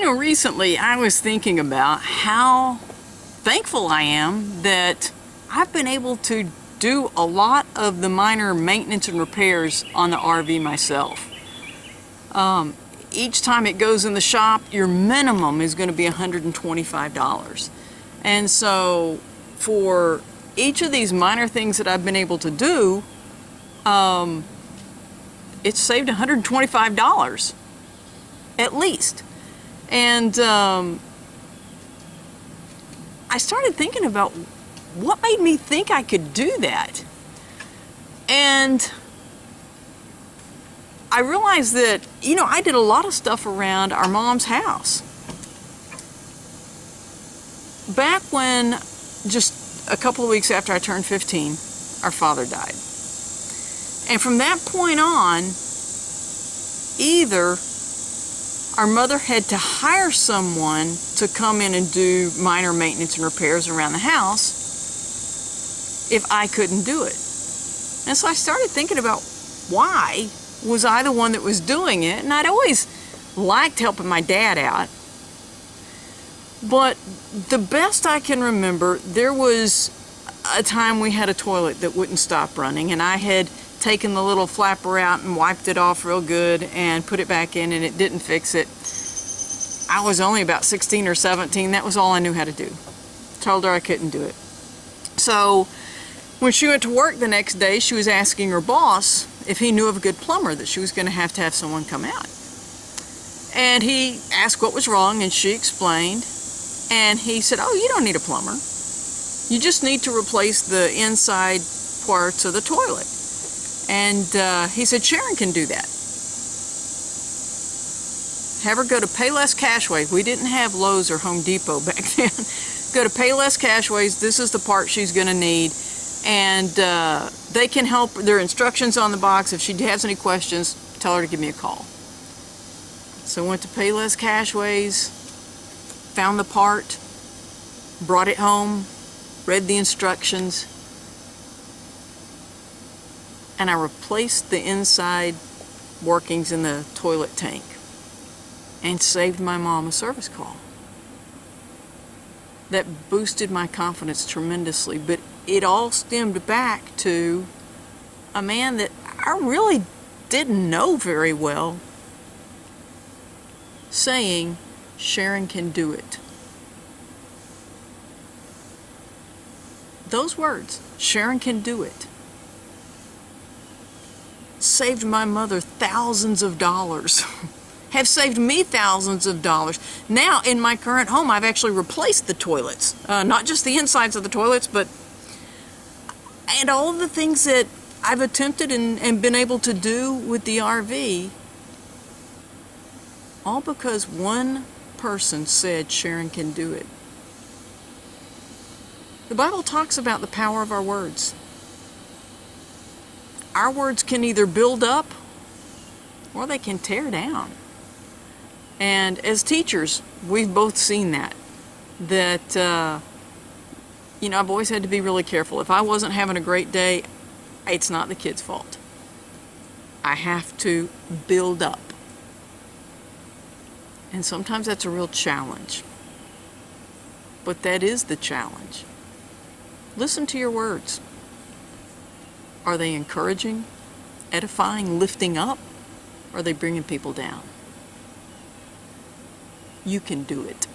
Recently I was thinking about how thankful I am that I've been able to do a lot of the minor maintenance and repairs on the RV myself. Each time it goes in the shop, your minimum is going to be $125. And so for each of these minor things that I've been able to do, it's saved $125 at least. And I started thinking about what made me think I could do that. And I realized that, I did a lot of stuff around our mom's house. Back when, just a couple of weeks after I turned 15, our father died. And from that point on, either our mother had to hire someone to come in and do minor maintenance and repairs around the house if I couldn't do it. And so I started thinking about why was I the one that was doing it, and I'd always liked helping my dad out. But the best I can remember, there was a time we had a toilet that wouldn't stop running, and I had taken the little flapper out and wiped it off real good and put it back in, and it didn't fix it. I was only about 16 or 17. That was all I knew how to do. Told her I couldn't do it. So when she went to work the next day, she was asking her boss if he knew of a good plumber that she was going to have someone come out. And he asked what was wrong, and she explained. And he said, "Oh, you don't need a plumber. You just need to replace the inside parts of the toilet." And he said, "Sharon can do that. Have her go to Payless Cashways." We didn't have Lowe's or Home Depot back then. Go to Payless Cashways. This is the part she's going to need. And they can help. There are instructions on the box. If she has any questions, tell her to give me a call. So I went to Payless Cashways, found the part, brought it home, read the instructions, and I replaced the inside workings in the toilet tank and saved my mom a service call. That boosted my confidence tremendously, but it all stemmed back to a man that I really didn't know very well saying, "Sharon can do it." Those words, "Sharon can do it," saved my mother thousands of dollars. Have saved me thousands of dollars. Now, in my current home, I've actually replaced the toilets. Not just the insides of the toilets, and all of the things that I've attempted and been able to do with the RV, all because one person said, "Sharon can do it." The Bible talks about the power of our words. Our words can either build up or they can tear down. And as teachers, we've both seen that I've always had to be really careful. If I wasn't having a great day, it's not the kid's fault. I have to build up. And sometimes that's a real challenge. But that is the challenge. Listen to your words. Are they encouraging, edifying, lifting up? Or are they bringing people down? You can do it.